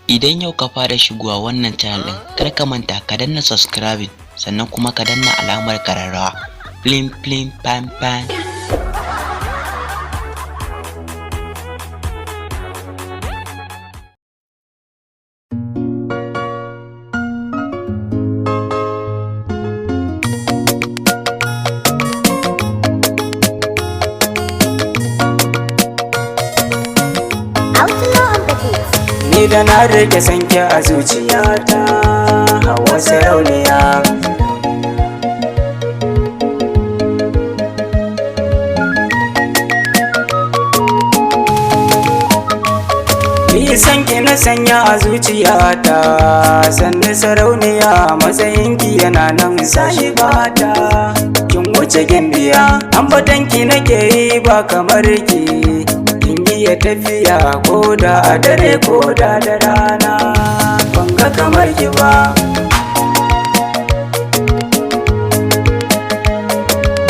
Idan yau ka fara shigowa wannan channel din, kar ka manta ka danna subscribe sannan kuma ka danna alamar kararrawa. Plim plim pam pam. Ni da na rike sanke a zuciyata, Hauwa sarauniya. Ni sanki na sanya a zuciyata, sannu sarauniya, matsayinki yana nan sahibata. Kin wuce gimbiya, ambatanki nake yi ba kamar ki. Ya tafiya ko da a dare ko da rana, ban ga kamar ki ba.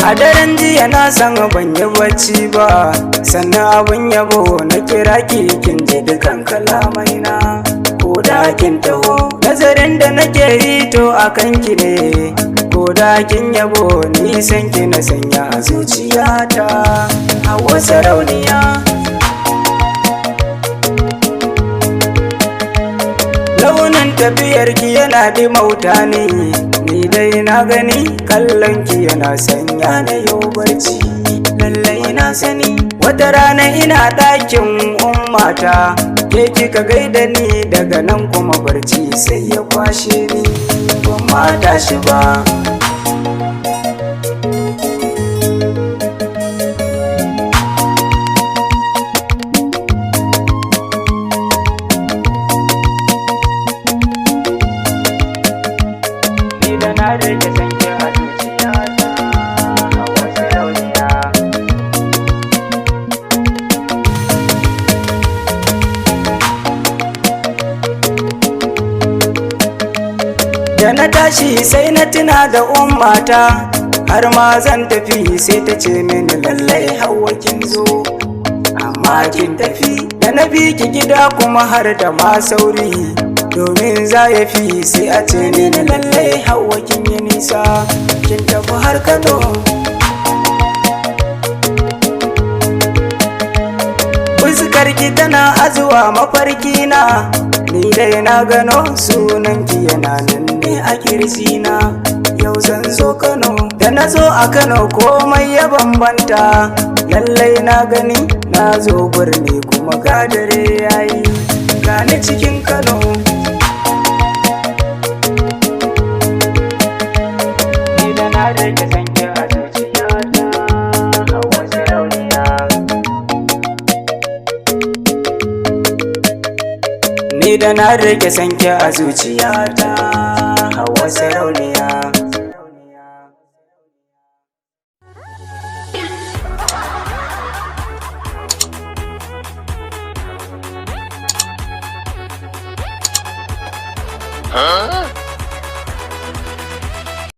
A daren jiya na san ban yi bacci ba, sannan abin yabo na kira ki kin ji dukan kalamaina. Ko da kin taho nazarin da nake yi to a kanki ne, ko da kin yabo nisan ki na sanya a zuciyata. Hauwa sarauniya. Launin tafiyarki yana dimauta ne, ni dai na gani kallonki yana sanya na yau barci. Lallai na sani wata rana ina ɗakin ummata, ke kika gaida ni daga nan kuma barci sai ya kwashe ni, ban ma tashi ba. Na rike sanke a zuciyata, Hauwa sarauniya. Da na tashi sai na tuna da ummata, har ma zan tafi sai ta ce mini lallai Hauwa kin zo. Amma kin tafi da na bi ki gida kuma har da ma sauri, domin za ya fi sai a ce ni lallai Hauwa kin yi nisa, kin tafi har Kano. Fuskarki tana azuwa mafarki na, ni dai na gano sunanki yana nan ne a kirjina. Yau zan zo Kano, da na zo a Kano komai ya bambanta. Lallai na gani na zo birni kuma ga dare yayi, gani cikin Kano. Na rike sanke a zuciyata, Hauwa sarauniya. Ni da na rike sanke a zuciyata, Hauwa sarauniya. Huh?